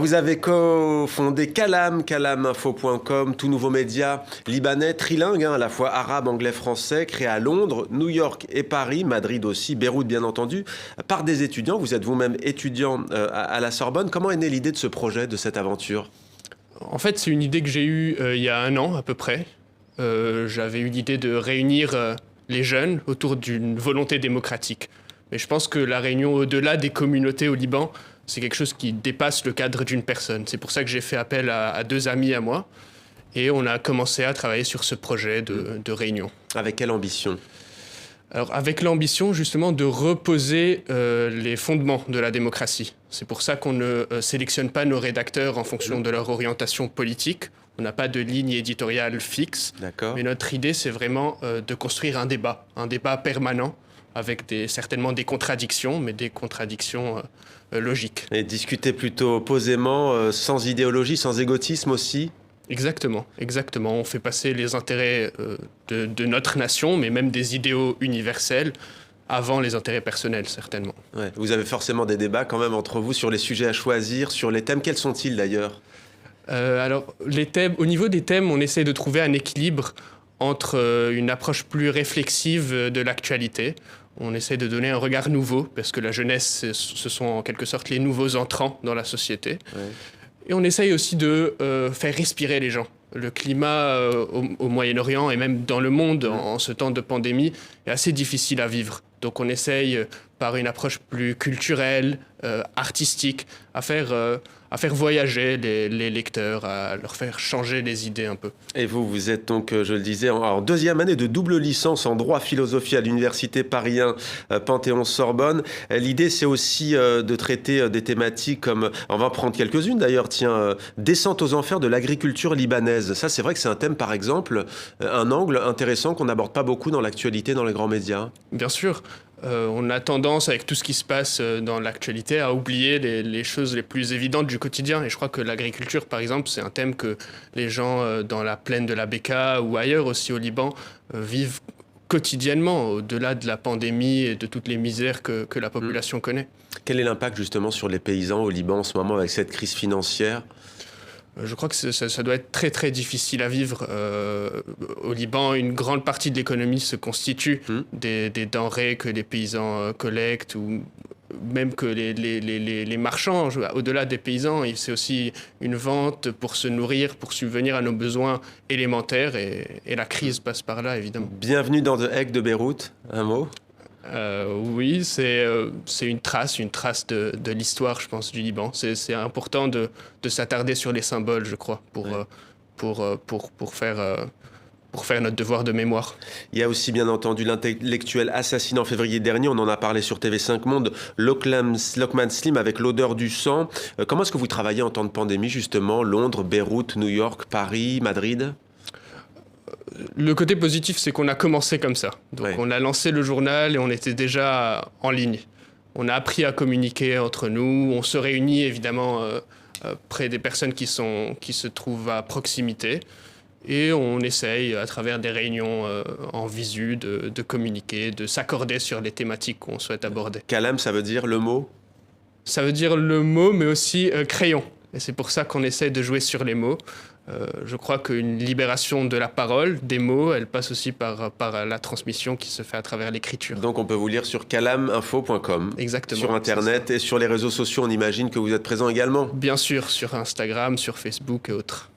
vous avez cofondé calaminfo.com, tout nouveau média libanais, trilingue, à la fois arabe, anglais, français, créé à Londres, New York et Paris, Madrid aussi, Beyrouth bien entendu, par des étudiants. Vous êtes vous-même étudiant à la Sorbonne. Comment est née l'idée de ce projet, de cette aventure ? En fait, c'est une idée que j'ai eue il y a 1 an à peu près. J'avais eu l'idée de réunir les jeunes autour d'une volonté démocratique. Mais je pense que la réunion au-delà des communautés au Liban, c'est quelque chose qui dépasse le cadre d'une personne. C'est pour ça que j'ai fait appel à 2 amis à moi. Et on a commencé à travailler sur ce projet de réunion. Avec quelle ambition ? Alors, avec l'ambition justement de reposer les fondements de la démocratie. C'est pour ça qu'on ne sélectionne pas nos rédacteurs en fonction de leur orientation politique. On n'a pas de ligne éditoriale fixe. D'accord. Mais notre idée, c'est vraiment de construire un débat permanent, avec certainement des contradictions, mais des contradictions logiques. Et discuter plutôt posément, sans idéologie, sans égotisme aussi ? Exactement. On fait passer les intérêts de notre nation, mais même des idéaux universels, avant les intérêts personnels, certainement. Ouais. Vous avez forcément des débats quand même entre vous sur les sujets à choisir, sur les thèmes. Quels sont-ils d'ailleurs ? Alors, au niveau des thèmes, on essaie de trouver un équilibre entre une approche plus réflexive de l'actualité. On essaie de donner un regard nouveau, parce que la jeunesse, ce sont en quelque sorte les nouveaux entrants dans la société. Ouais. Et on essaye aussi de faire respirer les gens. Le climat au Moyen-Orient et même dans le monde en ce temps de pandémie est assez difficile à vivre. Donc on essaye par une approche plus culturelle, artistique, à faire voyager les lecteurs, à leur faire changer les idées un peu. Et vous êtes donc, je le disais, en 2e année de double licence en droit philosophie à l'université Paris 1 Panthéon-Sorbonne. L'idée, c'est aussi de traiter des thématiques comme, on va en prendre quelques-unes d'ailleurs, descente aux enfers de l'agriculture libanaise. Ça, c'est vrai que c'est un thème, par exemple, un angle intéressant qu'on n'aborde pas beaucoup dans l'actualité, dans les grands médias. Bien sûr. On a tendance, avec tout ce qui se passe dans l'actualité, à oublier les choses les plus évidentes du quotidien. Et je crois que l'agriculture, par exemple, c'est un thème que les gens dans la plaine de la Bekaa ou ailleurs aussi au Liban vivent quotidiennement, au-delà de la pandémie et de toutes les misères que la population connaît. Quel est l'impact justement sur les paysans au Liban en ce moment avec cette crise financière ? Je crois que ça doit être très très difficile à vivre. Au Liban, une grande partie de l'économie se constitue des denrées que les paysans collectent, ou même que les marchands, au-delà des paysans, c'est aussi une vente pour se nourrir, pour subvenir à nos besoins élémentaires, et la crise passe par là, évidemment. Bienvenue dans The Hague de Beyrouth, un mot ? Oui, c'est une trace de l'histoire, je pense, du Liban. C'est important de s'attarder sur les symboles, je crois, pour faire notre devoir de mémoire. Il y a aussi, bien entendu, l'intellectuel assassiné en février dernier, on en a parlé sur TV5 Monde, Lokman Slim avec l'odeur du sang. Comment est-ce que vous travaillez en temps de pandémie, justement, Londres, Beyrouth, New York, Paris, Madrid ? Le côté positif, c'est qu'on a commencé comme ça. Donc on a lancé le journal et on était déjà en ligne. On a appris à communiquer entre nous. On se réunit évidemment près des personnes qui se trouvent à proximité. Et on essaye, à travers des réunions en visu, de communiquer, de s'accorder sur les thématiques qu'on souhaite aborder. Calam, ça veut dire le mot ? Ça veut dire le mot, mais aussi crayon. Et c'est pour ça qu'on essaie de jouer sur les mots. Je crois qu'une libération de la parole, des mots, elle passe aussi par la transmission qui se fait à travers l'écriture. Donc on peut vous lire sur calaminfo.com. Exactement. Sur Internet et sur les réseaux sociaux, on imagine que vous êtes présent également. Bien sûr, sur Instagram, sur Facebook et autres.